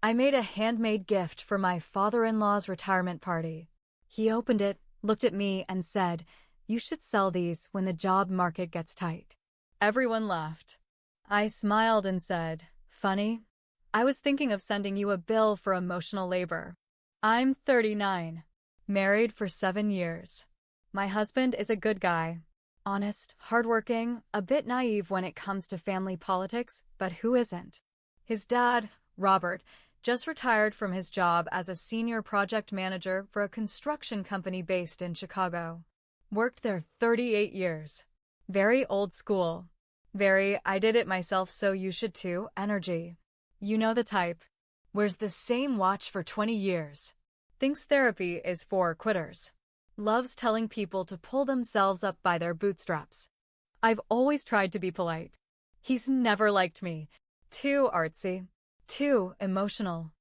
I made a handmade gift for my father-in-law's retirement party. He opened it, looked at me, and said, "You should sell these when the job market gets tight." Everyone laughed. I smiled and said, "Funny? I was thinking of sending you a bill for emotional labor." I'm 39, married for 7 years. My husband is a good guy. Honest, hardworking, a bit naive when it comes to family politics, but who isn't? His dad, Robert, just retired from his job as a senior project manager for a construction company based in Chicago. Worked there 38 years. Very old school. Very I did it myself so you should too energy. You know the type. Wears the same watch for 20 years. Thinks therapy is for quitters. Loves telling people to pull themselves up by their bootstraps. I've always tried to be polite. He's never liked me. Too artsy. Too emotional.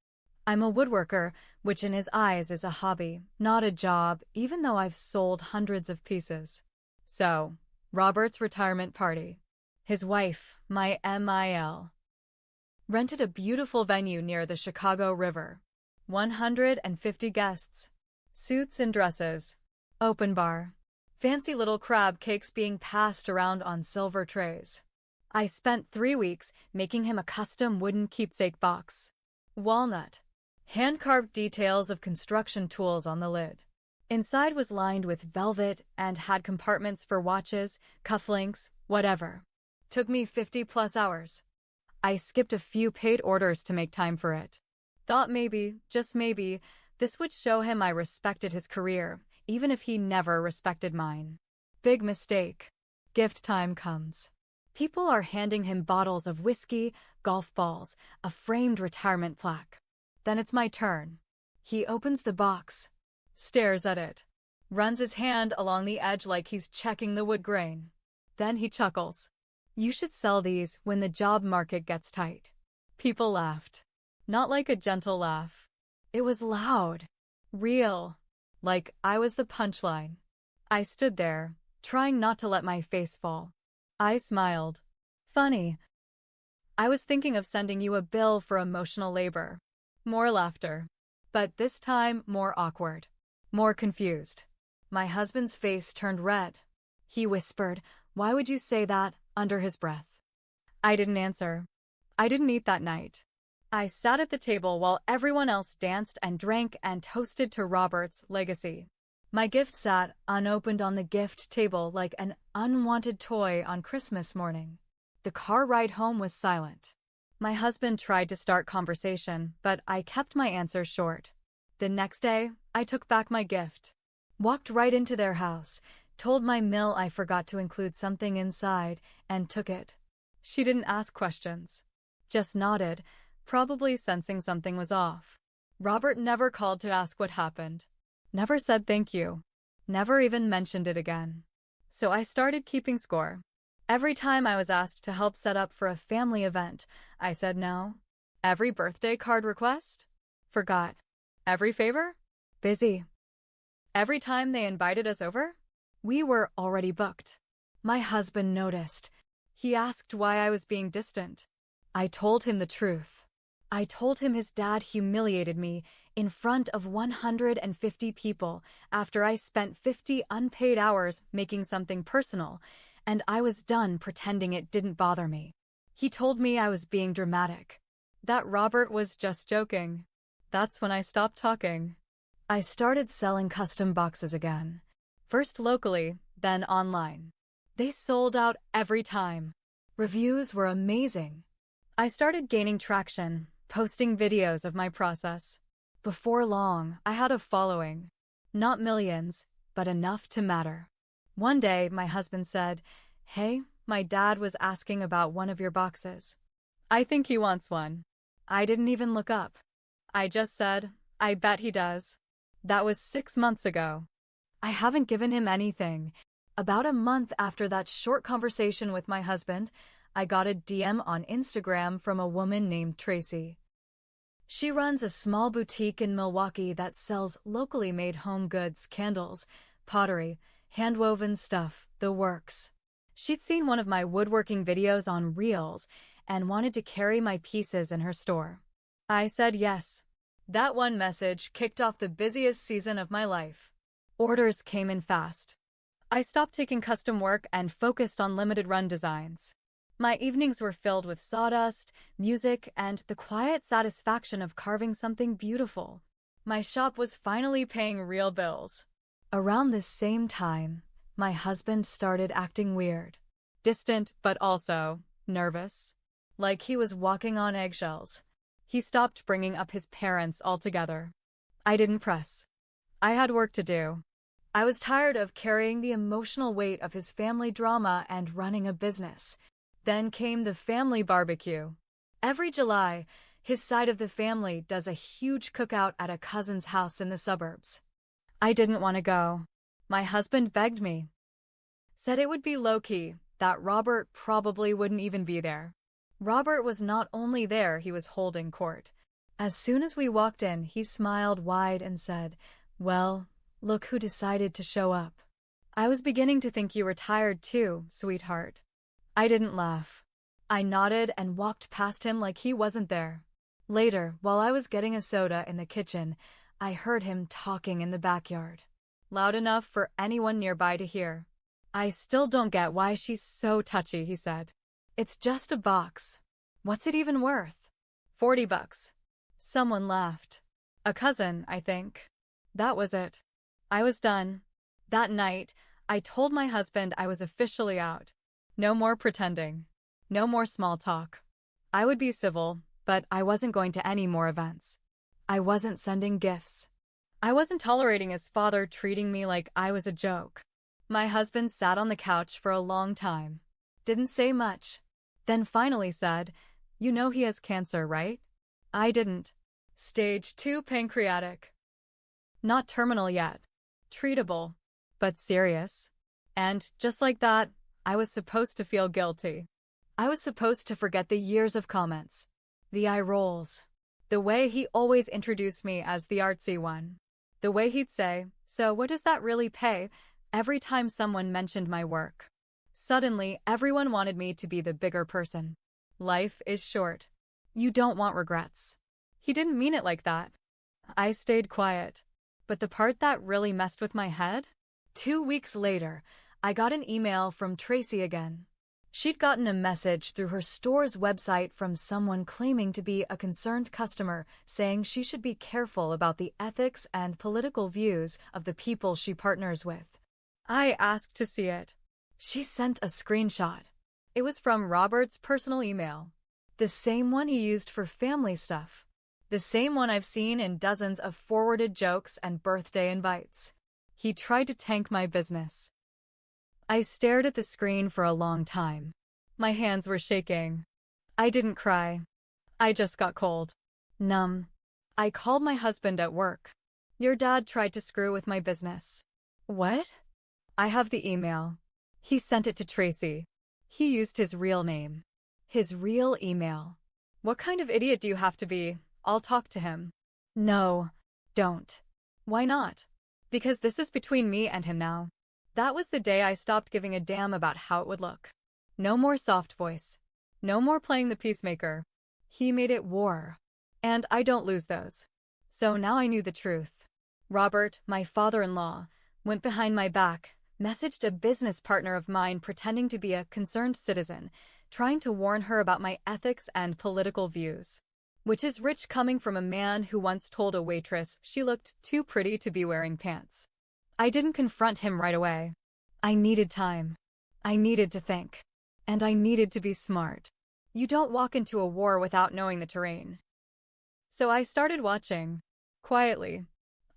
I'm a woodworker, which in his eyes is a hobby, not a job, even though I've sold hundreds of pieces. So, Robert's retirement party. His wife, my MIL. Rented a beautiful venue near the Chicago River. 150 guests. Suits and dresses. Open bar. Fancy little crab cakes being passed around on silver trays. I spent 3 weeks making him a custom wooden keepsake box. Walnut. Hand-carved details of construction tools on the lid. Inside was lined with velvet and had compartments for watches, cufflinks, whatever. Took me 50+ hours. I skipped a few paid orders to make time for it. Thought maybe, just maybe, this would show him I respected his career, even if he never respected mine. Big mistake. Gift time comes. People are handing him bottles of whiskey, golf balls, a framed retirement plaque. Then it's my turn. He opens the box, stares at it, runs his hand along the edge like he's checking the wood grain. Then he chuckles. "You should sell these when the job market gets tight." People laughed. Not like a gentle laugh. It was loud. Real. Like I was the punchline. I stood there, trying not to let my face fall. I smiled. "Funny. I was thinking of sending you a bill for emotional labor." More laughter. But this time more awkward. More confused. My husband's face turned red. He whispered, "Why would you say that?" under his breath. I didn't answer. I didn't eat that night. I sat at the table while everyone else danced and drank and toasted to Robert's legacy. My gift sat unopened on the gift table like an unwanted toy on Christmas morning. The car ride home was silent. My husband tried to start conversation, but I kept my answers short. The next day, I took back my gift. Walked right into their house, told my mill I forgot to include something inside, and took it. She didn't ask questions. Just nodded, probably sensing something was off. Robert never called to ask what happened. Never said thank you. Never even mentioned it again. So I started keeping score. Every time I was asked to help set up for a family event, I said no. Every birthday card request? Forgot. Every favor? Busy. Every time they invited us over? We were already booked. My husband noticed. He asked why I was being distant. I told him the truth. I told him his dad humiliated me in front of 150 people after I spent 50 unpaid hours making something personal, and I was done pretending it didn't bother me. He told me I was being dramatic. That Robert was just joking. That's when I stopped talking. I started selling custom boxes again. First locally, then online. They sold out every time. Reviews were amazing. I started gaining traction, posting videos of my process. Before long, I had a following. Not millions, but enough to matter. One day, my husband said, "Hey, my dad was asking about one of your boxes. I think he wants one." I didn't even look up. I just said, "I bet he does." That was 6 months ago. I haven't given him anything. About a month after that short conversation with my husband, I got a DM on Instagram from a woman named Tracy. She runs a small boutique in Milwaukee that sells locally made home goods, candles, pottery, handwoven stuff, the works. She'd seen one of my woodworking videos on Reels and wanted to carry my pieces in her store. I said yes. That one message kicked off the busiest season of my life. Orders came in fast. I stopped taking custom work and focused on limited run designs. My evenings were filled with sawdust, music, and the quiet satisfaction of carving something beautiful. My shop was finally paying real bills. Around this same time, my husband started acting weird. Distant, but also nervous. Like he was walking on eggshells. He stopped bringing up his parents altogether. I didn't press. I had work to do. I was tired of carrying the emotional weight of his family drama and running a business. Then came the family barbecue. Every July, his side of the family does a huge cookout at a cousin's house in the suburbs. I didn't want to go. My husband begged me. Said it would be low-key, that Robert probably wouldn't even be there. Robert was not only there, he was holding court. As soon as we walked in, he smiled wide and said, "Well, look who decided to show up. I was beginning to think you were tired too, sweetheart." I didn't laugh. I nodded and walked past him like he wasn't there. Later, while I was getting a soda in the kitchen, I heard him talking in the backyard. Loud enough for anyone nearby to hear. "I still don't get why she's so touchy," he said. "It's just a box. What's it even worth?" $40. Someone laughed. A cousin, I think. That was it. I was done. That night, I told my husband I was officially out. No more pretending. No more small talk. I would be civil, but I wasn't going to any more events. I wasn't sending gifts. I wasn't tolerating his father treating me like I was a joke. My husband sat on the couch for a long time. Didn't say much. Then finally said, "You know he has cancer, right?" I didn't. Stage 2 pancreatic. Not terminal yet. Treatable. But serious. And, just like that, I was supposed to feel guilty. I was supposed to forget the years of comments. The eye rolls. The way he always introduced me as the artsy one. The way he'd say, "So what does that really pay?" every time someone mentioned my work. Suddenly, everyone wanted me to be the bigger person. Life is short. You don't want regrets. He didn't mean it like that. I stayed quiet. But the part that really messed with my head? 2 weeks later, I got an email from Tracy again. She'd gotten a message through her store's website from someone claiming to be a concerned customer, saying she should be careful about the ethics and political views of the people she partners with. I asked to see it. She sent a screenshot. It was from Robert's personal email. The same one he used for family stuff. The same one I've seen in dozens of forwarded jokes and birthday invites. He tried to tank my business. I stared at the screen for a long time. My hands were shaking. I didn't cry. I just got cold. Numb. I called my husband at work. "Your dad tried to screw with my business." "What?" "I have the email. He sent it to Tracy. He used his real name. His real email. What kind of idiot do you have to be? I'll talk to him." "No, don't." "Why not?" "Because this is between me and him now." That was the day I stopped giving a damn about how it would look. No more soft voice. No more playing the peacemaker. He made it war. And I don't lose those. So now I knew the truth. Robert, my father-in-law, went behind my back, messaged a business partner of mine pretending to be a concerned citizen, trying to warn her about my ethics and political views. Which is rich coming from a man who once told a waitress she looked too pretty to be wearing pants. I didn't confront him right away. I needed time. I needed to think. And I needed to be smart. You don't walk into a war without knowing the terrain. So I started watching. Quietly.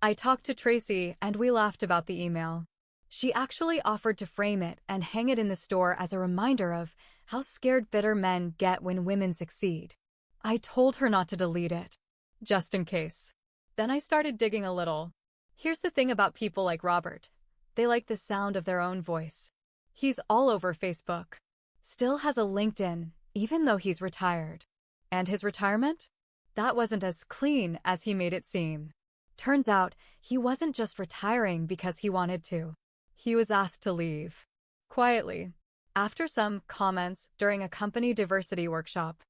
I talked to Tracy and we laughed about the email. She actually offered to frame it and hang it in the store as a reminder of how scared bitter men get when women succeed. I told her not to delete it. Just in case. Then I started digging a little. Here's the thing about people like Robert. They like the sound of their own voice. He's all over Facebook. Still has a LinkedIn, even though he's retired. And his retirement? That wasn't as clean as he made it seem. Turns out, he wasn't just retiring because he wanted to. He was asked to leave. Quietly. After some comments during a company diversity workshop.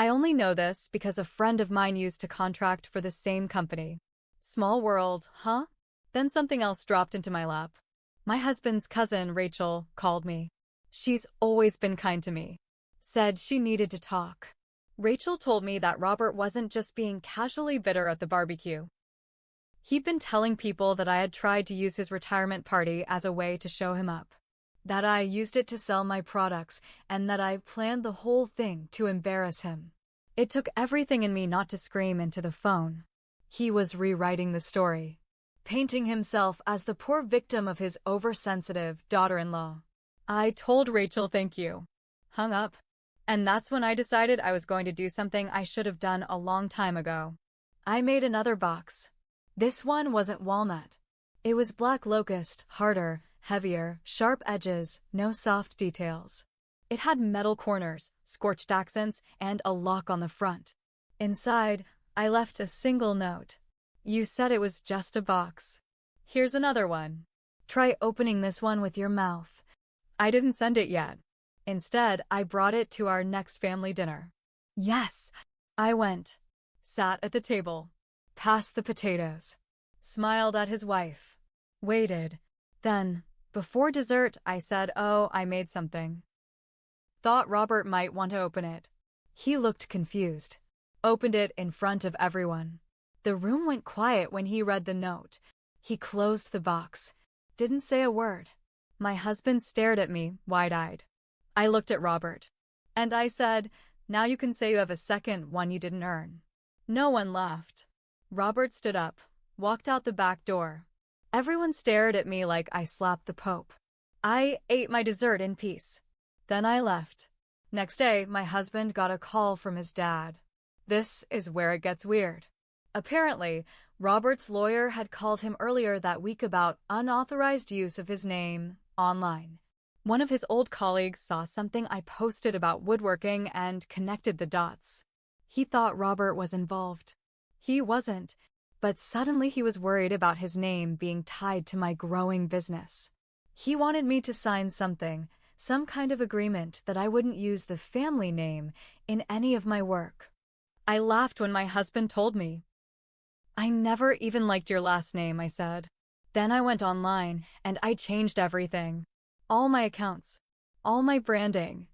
I only know this because a friend of mine used to contract for the same company. Small world, huh? Then something else dropped into my lap. My husband's cousin, Rachel, called me. She's always been kind to me. Said she needed to talk. Rachel told me that Robert wasn't just being casually bitter at the barbecue. He'd been telling people that I had tried to use his retirement party as a way to show him up. That I used it to sell my products, and that I planned the whole thing to embarrass him. It took everything in me not to scream into the phone. He was rewriting the story, painting himself as the poor victim of his oversensitive daughter-in-law. I told Rachel thank you. Hung up. And that's when I decided I was going to do something I should have done a long time ago. I made another box. This one wasn't walnut. It was black locust, harder, heavier, sharp edges, no soft details. It had metal corners, scorched accents, and a lock on the front. Inside, I left a single note. You said it was just a box. Here's another one. Try opening this one with your mouth. I didn't send it yet. Instead, I brought it to our next family dinner. Yes, I went. Sat at the table. Passed the potatoes. Smiled at his wife. Waited. Then, before dessert, I said, "Oh, I made something." Thought Robert might want to open it. He looked confused. Opened it in front of everyone. The room went quiet when he read the note. He closed the box. Didn't say a word. My husband stared at me, wide-eyed. I looked at Robert. And I said, "Now you can say you have a second one you didn't earn." No one laughed. Robert stood up, walked out the back door. Everyone stared at me like I slapped the Pope. I ate my dessert in peace. Then I left. Next day, my husband got a call from his dad. This is where it gets weird. Apparently, Robert's lawyer had called him earlier that week about unauthorized use of his name online. One of his old colleagues saw something I posted about woodworking and connected the dots. He thought Robert was involved. He wasn't, but suddenly he was worried about his name being tied to my growing business. He wanted me to sign something, some kind of agreement that I wouldn't use the family name in any of my work. I laughed when my husband told me. "I never even liked your last name," I said. Then I went online and I changed everything. All my accounts. All my branding.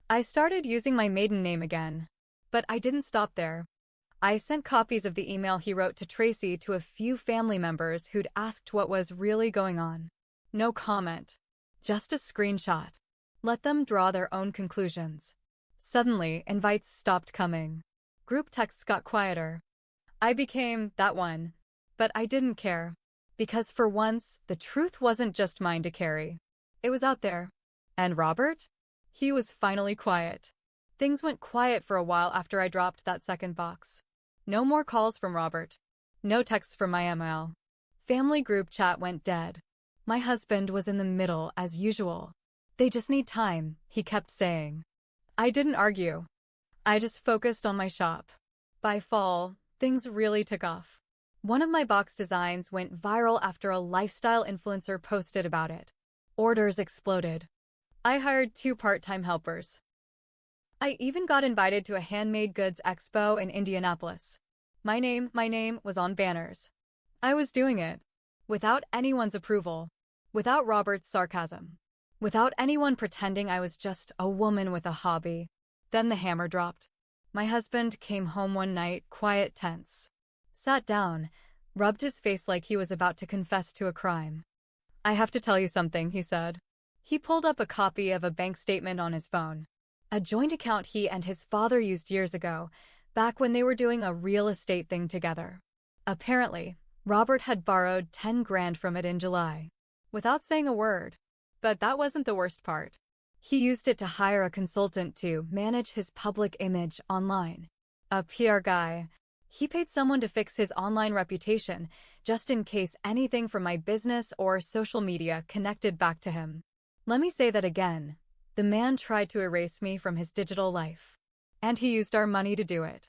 I started using my maiden name again. But I didn't stop there. I sent copies of the email he wrote to Tracy to a few family members who'd asked what was really going on. No comment. Just a screenshot. Let them draw their own conclusions. Suddenly, invites stopped coming. Group texts got quieter. I became that one. But I didn't care. Because for once, the truth wasn't just mine to carry. It was out there. And Robert? He was finally quiet. Things went quiet for a while after I dropped that second box. No more calls from Robert. No texts from my ML. Family group chat went dead. My husband was in the middle as usual. They just need time, he kept saying. I didn't argue. I just focused on my shop. By fall, things really took off. One of my box designs went viral after a lifestyle influencer posted about it. Orders exploded. I hired 2 part-time helpers. I even got invited to a handmade goods expo in Indianapolis. My name was on banners. I was doing it. Without anyone's approval. Without Robert's sarcasm. Without anyone pretending I was just a woman with a hobby. Then the hammer dropped. My husband came home one night, quiet, tense. Sat down, rubbed his face like he was about to confess to a crime. "I have to tell you something," he said. He pulled up a copy of a bank statement on his phone. A joint account he and his father used years ago, back when they were doing a real estate thing together. Apparently, Robert had borrowed 10 grand from it in July. Without saying a word. But that wasn't the worst part. He used it to hire a consultant to manage his public image online. A PR guy. He paid someone to fix his online reputation, just in case anything from my business or social media connected back to him. Let me say that again. The man tried to erase me from his digital life. And he used our money to do it.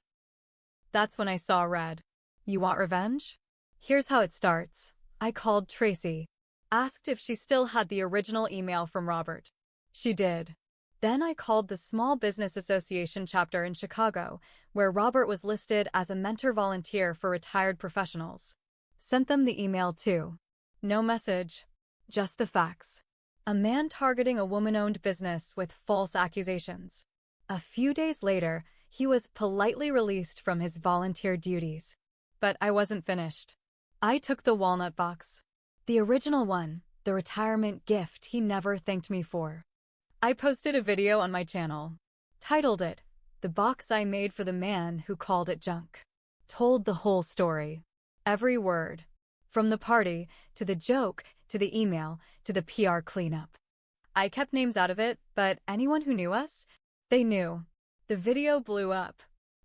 That's when I saw red. You want revenge? Here's how it starts. I called Tracy. Asked if she still had the original email from Robert. She did. Then I called the Small Business Association chapter in Chicago, where Robert was listed as a mentor volunteer for retired professionals. Sent them the email too. No message, just the facts. A man targeting a woman-owned business with false accusations. A few days later, he was politely released from his volunteer duties. But I wasn't finished. I took the walnut box. The original one, the retirement gift he never thanked me for. I posted a video on my channel. Titled it, "The Box I Made for the Man Who Called It Junk." Told the whole story. Every word. From the party, to the joke, to the email, to the PR cleanup. I kept names out of it, but anyone who knew us, they knew. The video blew up.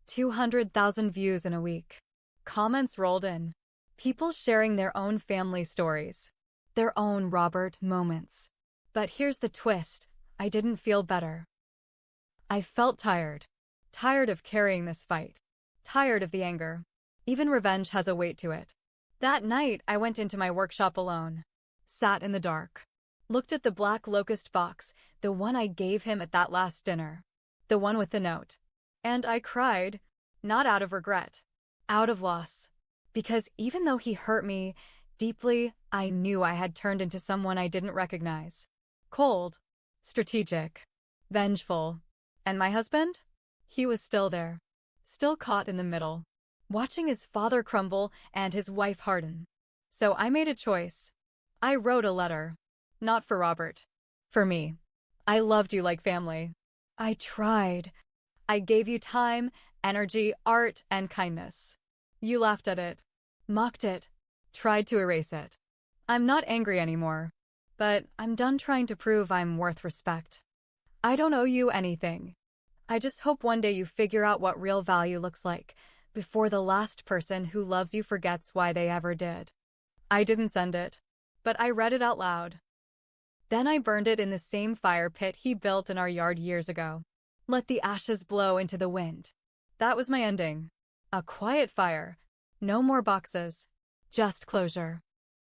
200,000 views in a week. Comments rolled in. People sharing their own family stories. Their own Robert moments. But here's the twist. I didn't feel better. I felt tired. Tired of carrying this fight. Tired of the anger. Even revenge has a weight to it. That night, I went into my workshop alone. Sat in the dark. Looked at the black locust box, the one I gave him at that last dinner. The one with the note. And I cried, not out of regret, out of loss. Because even though he hurt me deeply, I knew I had turned into someone I didn't recognize. Cold. Strategic. Vengeful. And my husband? He was still there. Still caught in the middle. Watching his father crumble and his wife harden. So I made a choice. I wrote a letter. Not for Robert. For me. I loved you like family. I tried. I gave you time, energy, art, and kindness. You laughed at it. Mocked it. Tried to erase it. I'm not angry anymore. But I'm done trying to prove I'm worth respect. I don't owe you anything. I just hope one day you figure out what real value looks like, before the last person who loves you forgets why they ever did. I didn't send it, but I read it out loud. Then I burned it in the same fire pit he built in our yard years ago. Let the ashes blow into the wind. That was my ending. A quiet fire. No more boxes. Just closure.